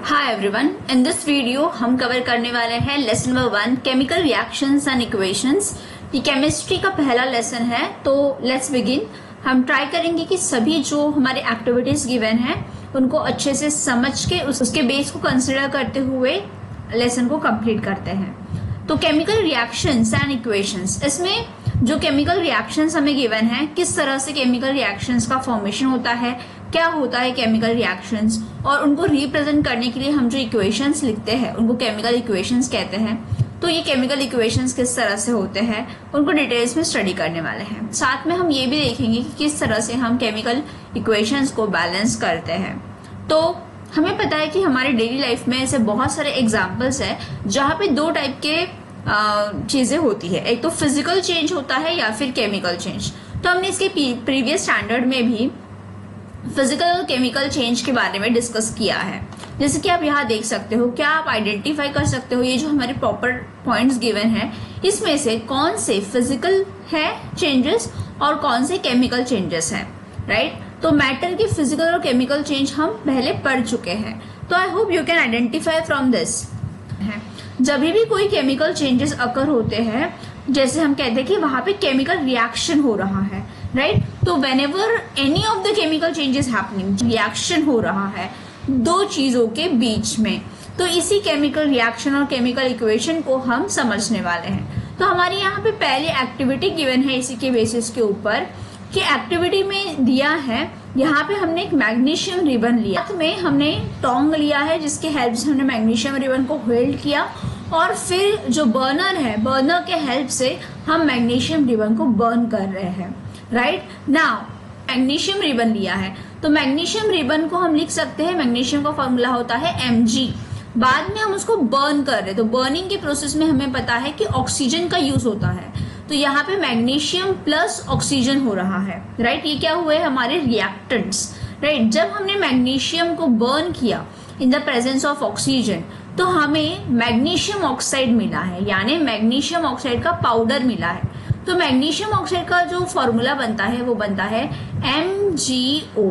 Hi everyone, in this video हम cover करने वाले हैं lesson number 1 chemical reactions and equations. ये केमिस्ट्री का पहला लेसन है, तो लेट्स बिगिन। हम ट्राई करेंगे कि सभी जो हमारे एक्टिविटीज गिवन है उनको अच्छे से समझ के उसके बेस को कंसिडर करते हुए लेसन को कंप्लीट करते हैं। तो केमिकल रिएक्शंस एंड इक्वेशंस, इसमें जो केमिकल रिएक्शंस हमें गिवन है, किस तरह से केमिकल रिएक्शंस का फॉर्मेशन होता है, क्या होता है केमिकल रिएक्शंस, और उनको रिप्रेजेंट करने के लिए हम जो इक्वेशंस लिखते हैं उनको केमिकल इक्वेशंस कहते हैं। तो ये केमिकल इक्वेशंस किस तरह से होते हैं उनको डिटेल्स में स्टडी करने वाले हैं। साथ में हम ये भी देखेंगे कि किस तरह से हम केमिकल इक्वेशंस को बैलेंस करते हैं। तो हमें पता है कि हमारे डेली लाइफ में ऐसे बहुत सारे एग्जाम्पल्स है जहाँ पे दो टाइप के चीजें होती है, एक तो फिजिकल चेंज होता है या फिर केमिकल चेंज। तो हमने इसके प्रीवियस स्टैंडर्ड में भी फिजिकल और केमिकल चेंज के बारे में डिस्कस किया है। जैसे कि आप यहाँ देख सकते हो, क्या आप आइडेंटिफाई कर सकते हो ये जो हमारे प्रॉपर पॉइंट्स गिवन है इसमें से कौन से फिजिकल है चेंजेस और कौन से केमिकल चेंजेस है, राइट? तो मैटर की फिजिकल और केमिकल चेंज हम पहले पढ़ चुके हैं, तो I hope you can identify from this. जब भी कोई केमिकल चेंजेस अकर होते हैं, जैसे हम कहते हैं कि वहां पे केमिकल रिएक्शन हो रहा है, राइट? तो whenever any of the chemical changes happening, reaction हो रहा है दो चीजों के बीच में, तो इसी केमिकल रिएक्शन और केमिकल इक्वेशन को हम समझने वाले हैं। तो हमारे यहाँ पे पहले एक्टिविटी गिवन है इसी के बेसिस के ऊपर कि एक्टिविटी में दिया है, यहाँ पे हमने एक मैग्नीशियम रिबन लिया, साथ में हमने टोंग लिया है जिसके हेल्प से हमने मैग्नीशियम रिबन को होल्ड किया, और फिर जो बर्नर है, बर्नर के हेल्प से हम मैग्नीशियम रिबन को बर्न कर रहे हैं, राइट? नाउ मैग्नीशियम रिबन लिया है, तो मैग्नीशियम रिबन को हम लिख सकते हैं, मैग्नीशियम का फॉर्मूला होता है Mg। बाद में हम उसको बर्न कर रहे हैं, तो बर्निंग के प्रोसेस में हमें पता है कि ऑक्सीजन का यूज होता है, तो यहाँ पे मैग्नीशियम प्लस ऑक्सीजन हो रहा है, राइट? ये क्या हुए हमारे रिएक्टेंट्स, राइट? जब हमने मैग्नीशियम को बर्न किया in the presence of oxygen तो हमें मैग्नीशियम ऑक्साइड मिला है, यानी मैग्नीशियम ऑक्साइड का पाउडर मिला है। तो मैग्नीशियम ऑक्साइड का जो फॉर्मूला बनता है वो बनता है MgO।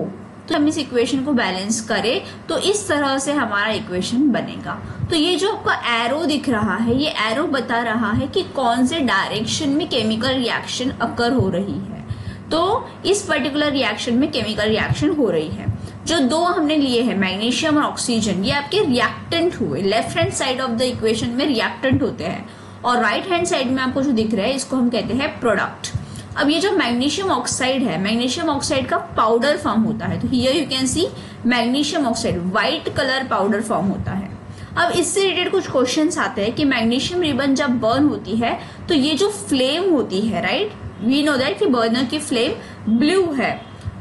तो हम इस इक्वेशन को बैलेंस करें तो इस तरह से हमारा इक्वेशन बनेगा। तो ये जो आपका एरो दिख रहा है, ये एरो बता रहा है कि कौन से डायरेक्शन में केमिकल रिएक्शन अकर हो रही है। तो इस पर्टिकुलर रिएक्शन में केमिकल रिएक्शन हो रही है। जो दो हमने लिए हैं मैग्नीशियम और ऑक्सीजन, ये आपके रिएक्टेंट हुए। Left hand side of the equation में रिएक्टेंट होते हैं और राइट हैंड साइड में आपको जो दिख रहा है इसको हम कहते हैं प्रोडक्ट। अब ये जो मैग्नीशियम ऑक्साइड है, मैग्नीशियम ऑक्साइड का पाउडर फॉर्म होता है, तो here you can see magnesium oxide white colour powder form होता है। अब इससे रिलेटेड कुछ क्वेश्चंस आते हैं कि मैग्नीशियम रिबन जब बर्न होती है तो ये जो फ्लेम होती है, राइट, वी नो दैट कि बर्नर की फ्लेम ब्लू है,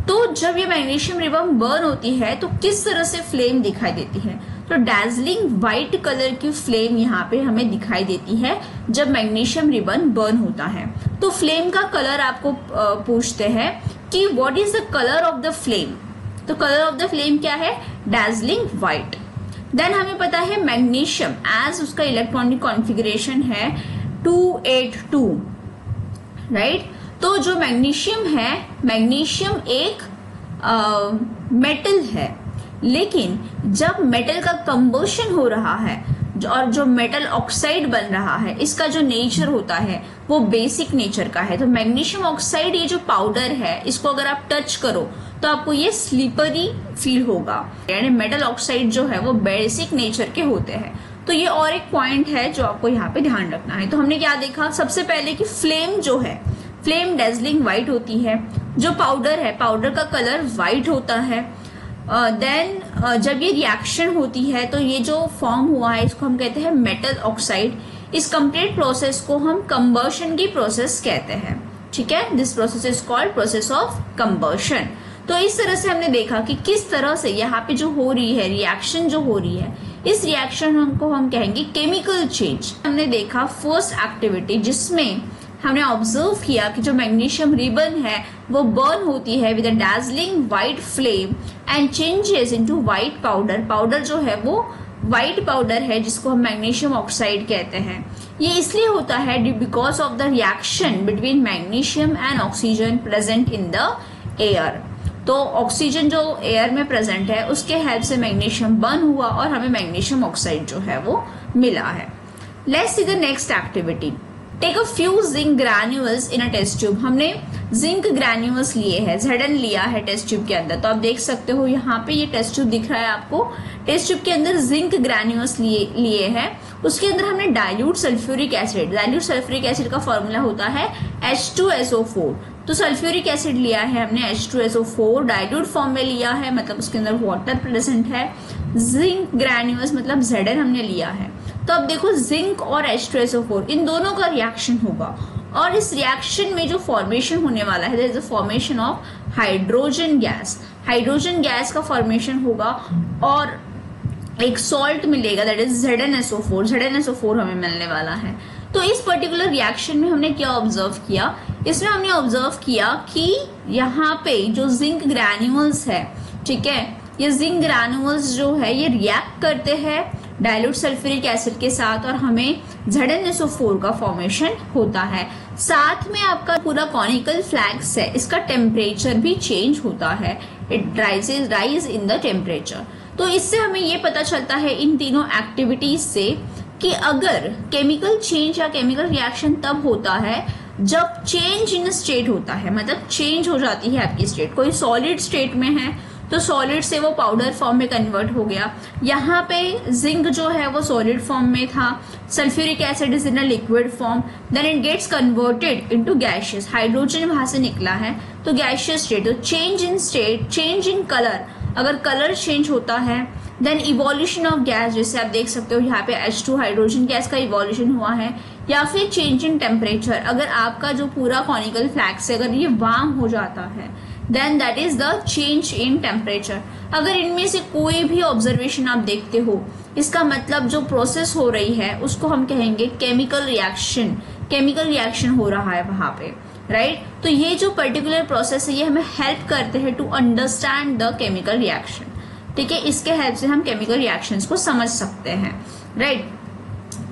तो जब ये मैग्नीशियम रिबन बर्न होती है तो किस तरह से फ्लेम दिखाई देती है? तो डैजलिंग व्हाइट कलर की फ्लेम यहाँ पे हमें दिखाई देती है जब मैग्नीशियम रिबन बर्न होता है। तो फ्लेम का कलर आपको पूछते हैं कि what is the colour of the flame, तो कलर ऑफ द फ्लेम क्या है? Dazzling white. देन हमें पता है मैग्नीशियम एज उसका इलेक्ट्रॉनिक कॉन्फ़िगरेशन है 282, राइट? तो जो मैग्नीशियम है, मैग्नीशियम एक मेटल है, लेकिन जब मेटल का कंबशन हो रहा है और जो मेटल ऑक्साइड बन रहा है, इसका जो नेचर होता है वो बेसिक नेचर का है। तो मैग्नीशियम ऑक्साइड ये जो पाउडर है, इसको अगर आप टच करो तो आपको ये स्लिपरी फील होगा, यानी मेटल ऑक्साइड जो है वो बेसिक नेचर के होते हैं। तो ये और एक पॉइंट है जो आपको यहाँ पे ध्यान रखना है। तो हमने क्या देखा सबसे पहले कि फ्लेम जो है, फ्लेम डेजलिंग व्हाइट होती है, जो पाउडर है, पाउडर का कलर व्हाइट होता है। देन जब ये रिएक्शन होती है तो ये जो फॉर्म हुआ है इसको हम कहते हैं मेटल ऑक्साइड। इस कंप्लीट प्रोसेस को हम कंबशन की प्रोसेस कहते हैं, ठीक है? This process is called process of combustion. तो इस तरह से हमने देखा कि किस तरह से यहाँ पे जो हो रही है रिएक्शन, जो हो रही है, इस रिएक्शन को हम कहेंगे केमिकल चेंज। हमने देखा फर्स्ट एक्टिविटी जिसमें हमने ऑब्जर्व किया कि जो मैग्नीशियम रिबन है वो बर्न होती है with a dazzling white flame and changes into white powder. Powder जो है वो व्हाइट पाउडर है जिसको हम मैग्नीशियम ऑक्साइड कहते हैं। ये इसलिए होता है because of the reaction between magnesium and oxygen present in the air. तो ऑक्सीजन जो एयर में प्रेजेंट है उसके हेल्प से मैग्नीशियम बर्न हुआ और हमें मैग्नीशियम ऑक्साइड जो है वो मिला है। Let's see the next activity. Take a few zinc granules in a test tube. हमने जिंक ग्रैन्यूल्स लिए हैं, Zn लिया है टेस्ट ट्यूब के अंदर। तो आप देख सकते हो यहाँ पे ये टेस्ट ट्यूब दिख रहा है आपको। टेस्ट ट्यूब के अंदर जिंक ग्रैन्यूल्स लिए हैं, उसके अंदर हमने dilute sulphuric acid. Dilute sulphuric acid का फॉर्मूला होता है H2SO4। तो सल्फ्यूरिक एसिड लिया है हमने H2SO4, डाइल्यूट फॉर्म में लिया है, मतलब उसके अंदर वाटर प्रेजेंट है। जिंक ग्रैन्यूल्स मतलब Zn हमने लिया है। तो अब देखो जिंक और H2SO4 इन दोनों का रिएक्शन होगा और इस रिएक्शन में जो फॉर्मेशन होने वाला है, there is a formation of hydrogen gas. Hydrogen gas का फॉर्मेशन होगा और एक सॉल्ट मिलेगा, दैट इज ZnSO4। ZnSO4 हमें मिलने वाला है। तो इस पर्टिकुलर रिएक्शन में हमने क्या ऑब्जर्व किया, इसमें हमने ऑब्जर्व किया कि यहाँ पे जो जिंक ग्रैन्यूल्स है, ठीक है, ये जिंक ग्रैन्यूल्स जो है ये रिएक्ट करते हैं डाइल्यूट सल्फ्यूरिक एसिड के साथ और हमें ZnSO4 का फॉर्मेशन होता है। साथ में आपका पूरा कॉनिकल फ्लैक्स है, इसका टेम्परेचर भी चेंज होता है, it rise in the temperature. तो इससे हमें ये पता चलता है इन तीनों एक्टिविटीज से कि अगर केमिकल चेंज या केमिकल रिएक्शन तब होता है जब चेंज इन स्टेट होता है, मतलब चेंज हो जाती है आपकी स्टेट। कोई सॉलिड स्टेट में है तो सॉलिड से वो पाउडर फॉर्म में कन्वर्ट हो गया। यहाँ पे जिंक जो है वो सॉलिड फॉर्म में था, sulphuric acid is in a liquid form, then it gets converted into gaseous. Hydrogen वहां से निकला है तो गैशियस स्टेट। तो change in state, change in colour, अगर कलर चेंज होता है देन इवोल्यूशन ऑफ गैस, जैसे आप देख सकते हो यहाँ पे H2 हाइड्रोजन गैस का इवोल्यूशन हुआ है, या फिर चेंज इन टेम्परेचर, अगर आपका जो पूरा कॉनिकल फ्लैक्स है अगर ये वार्म हो जाता है then that is the change in temperature. अगर इनमें से कोई भी ऑब्जर्वेशन आप देखते हो, इसका मतलब जो प्रोसेस हो रही है उसको हम कहेंगे केमिकल रिएक्शन। केमिकल रिएक्शन हो रहा है वहां पे, राइट। तो ये जो पर्टिकुलर प्रोसेस है ये हमें हेल्प करते हैं to understand the chemical reaction, ठीक है। इसके हेल्प से हम केमिकल रिएक्शंस को समझ सकते हैं, राइट।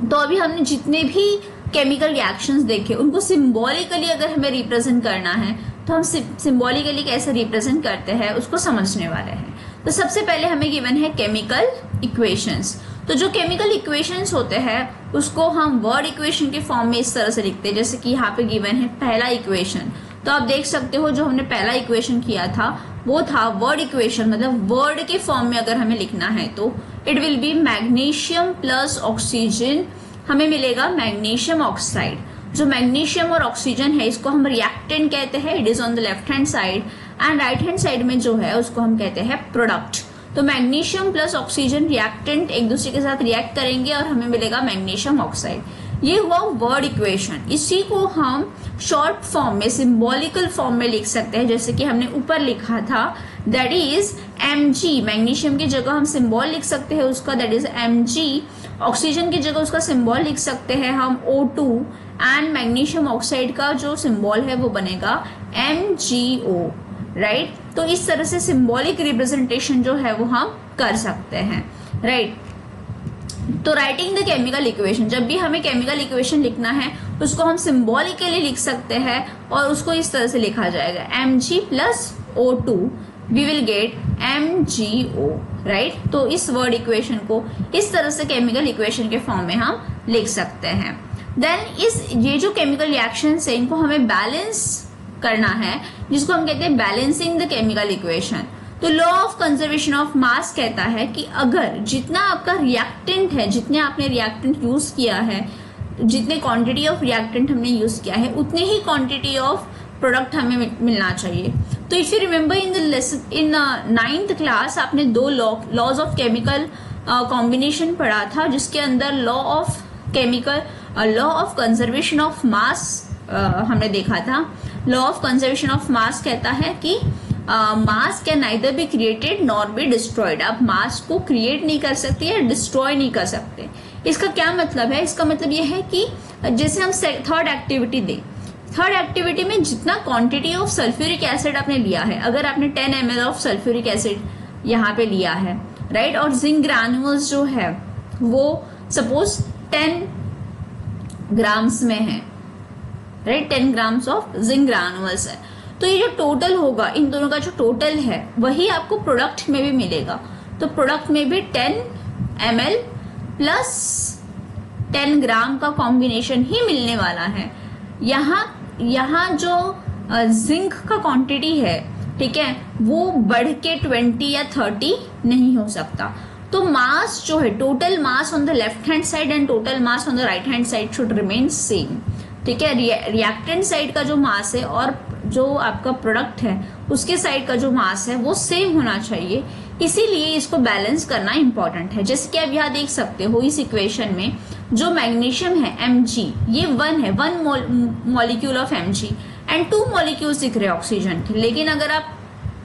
तो अभी हमने जितने भी केमिकल रिएक्शंस देखे उनको सिंबॉलिकली अगर हमें रिप्रेजेंट करना है तो हम सिंबॉलिकली कैसे रिप्रेजेंट करते हैं उसको समझने वाले हैं। तो सबसे पहले हमें गिवन है केमिकल इक्वेशंस। तो जो केमिकल इक्वेशंस होते हैं उसको हम वर्ड इक्वेशन के फॉर्म में इस तरह से लिखते हैं, जैसे कि यहाँ पे गिवन है पहला इक्वेशन। तो आप देख सकते हो जो हमने पहला इक्वेशन किया था वो था वर्ड इक्वेशन, मतलब वर्ड के फॉर्म में अगर हमें लिखना है तो it will be magnesium plus oxygen, हमें मिलेगा मैग्नीशियम ऑक्साइड। जो मैग्नीशियम और ऑक्सीजन है इसको हम रिएक्टेंट कहते हैं, it is on the left hand side, and right hand side में जो है उसको हम कहते हैं प्रोडक्ट। तो मैग्नीशियम प्लस ऑक्सीजन रिएक्टेंट एक दूसरे के साथ रिएक्ट करेंगे और हमें मिलेगा मैग्नीशियम ऑक्साइड। ये हुआ वर्ड इक्वेशन। इसी को हम शॉर्ट फॉर्म में, सिंबॉलिकल फॉर्म में लिख सकते हैं, जैसे कि हमने ऊपर लिखा था दैट इज Mg। मैग्नीशियम की जगह हम सिंबल लिख सकते हैं उसका, दैट इज Mg। ऑक्सीजन की जगह उसका सिंबल लिख सकते हैं हम O2, एंड मैग्नीशियम ऑक्साइड का जो सिंबल है वो बनेगा MgO, राइट। तो इस तरह से सिंबॉलिक रिप्रेजेंटेशन जो है वो हम कर सकते हैं, राइट। तो राइटिंग द केमिकल इक्वेशन, जब भी हमें केमिकल इक्वेशन लिखना है उसको हम सिंबॉलिकली लिख सकते हैं और उसको इस तरह से लिखा जाएगा Mg plus O2 we will get MgO, right. तो इस वर्ड इक्वेशन को इस तरह से केमिकल इक्वेशन के फॉर्म में हम लिख सकते हैं। देन ये जो केमिकल रिएक्शंस है इनको हमें बैलेंस करना है, जिसको हम कहते हैं बैलेंसिंग द केमिकल इक्वेशन। तो law of conservation of mass कहता है कि अगर जितना आपका रिएक्टेंट है, जितने आपने रिएक्टेंट यूज किया है, जितने क्वांटिटी ऑफ रिएक्टेंट हमने यूज किया है उतने ही क्वांटिटी ऑफ प्रोडक्ट हमें मिलना चाहिए। तो if you remember in the lesson in 9th class आपने दो लॉज ऑफ केमिकल कॉम्बिनेशन पढ़ा था, जिसके अंदर law of conservation of mass हमने देखा था। Law of conservation of mass कहता है कि मास can neither be created nor be destroyed. आप मास को क्रिएट नहीं कर सकते या डिस्ट्रॉय नहीं कर सकते। इसका क्या मतलब है? इसका मतलब यह है कि जैसे हम थर्ड एक्टिविटी दें, थर्ड एक्टिविटी में जितना क्वांटिटी ऑफ सल्फ्यूरिक एसिड आपने लिया है, अगर आपने 10 ml ऑफ सल्फ्यूरिक एसिड यहाँ पे लिया है, राइट, और जिंक ग्रैन्यूल्स जो है वो सपोज 10 ग्राम्स में है, right, 10 grams of zinc granules है, तो ये जो टोटल होगा इन दोनों का जो टोटल है वही आपको प्रोडक्ट में भी मिलेगा। तो प्रोडक्ट में भी 10 ml प्लस 10 ग्राम का कॉम्बिनेशन ही मिलने वाला है। यहाँ जो जिंक का क्वांटिटी है, ठीक है, वो बढ़ के 20 या 30 नहीं हो सकता। तो मास जो है, total mass on the left hand side and total mass on the right hand side should remain same, ठीक है। रिएक्टेंट साइड का जो मास है और जो आपका प्रोडक्ट है उसके साइड का जो मास है वो सेम होना चाहिए, इसीलिए इसको बैलेंस करना इंपॉर्टेंट है। जैसे कि आप यहाँ देख सकते हो इस इक्वेशन में जो मैग्नीशियम है Mg, ये 1 है, 1 molecule of Mg and 2 molecules दिख रहे हैं ऑक्सीजन के। लेकिन अगर आप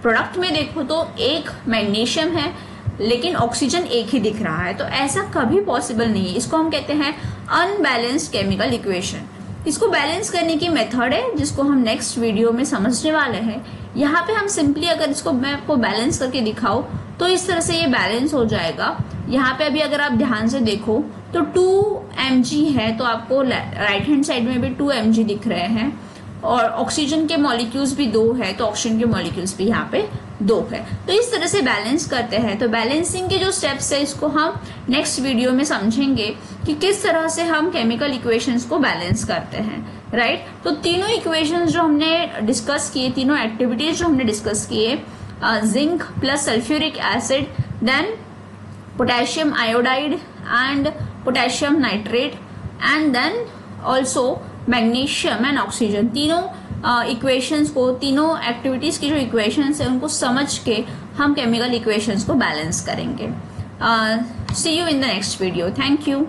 प्रोडक्ट में देखो तो एक मैग्नीशियम है लेकिन ऑक्सीजन एक ही दिख रहा है, तो ऐसा कभी पॉसिबल नहीं है। इसको हम कहते हैं अनबैलेंस्ड केमिकल इक्वेशन। इसको बैलेंस करने की मेथड है जिसको हम नेक्स्ट वीडियो में समझने वाले हैं। यहाँ पे हम सिंपली अगर इसको मैं आपको बैलेंस करके दिखाऊं तो इस तरह से ये बैलेंस हो जाएगा। यहाँ पे अभी अगर आप ध्यान से देखो तो 2 mg है, तो आपको राइट हैंड साइड में भी 2 mg दिख रहे हैं और ऑक्सीजन के मॉलिक्यूल्स भी 2 है, तो ऑक्सीजन के मॉलिक्यूल्स भी यहाँ पे 2 है। तो इस तरह से बैलेंस करते हैं। तो बैलेंसिंग के जो स्टेप्स है इसको हम नेक्स्ट वीडियो में समझेंगे कि किस तरह से हम केमिकल इक्वेशंस को बैलेंस करते हैं, राइट। तो तीनों इक्वेशंस जो हमने डिस्कस किए, तीनों एक्टिविटीज जो हमने डिस्कस किए, zinc plus sulphuric acid, then potassium iodide and potassium nitrate, and then also magnesium and oxygen, तीनों इक्वेशंस को, तीनों एक्टिविटीज की जो इक्वेशंस है उनको समझ के हम केमिकल इक्वेशंस को बैलेंस करेंगे। See you in the next video. Thank you.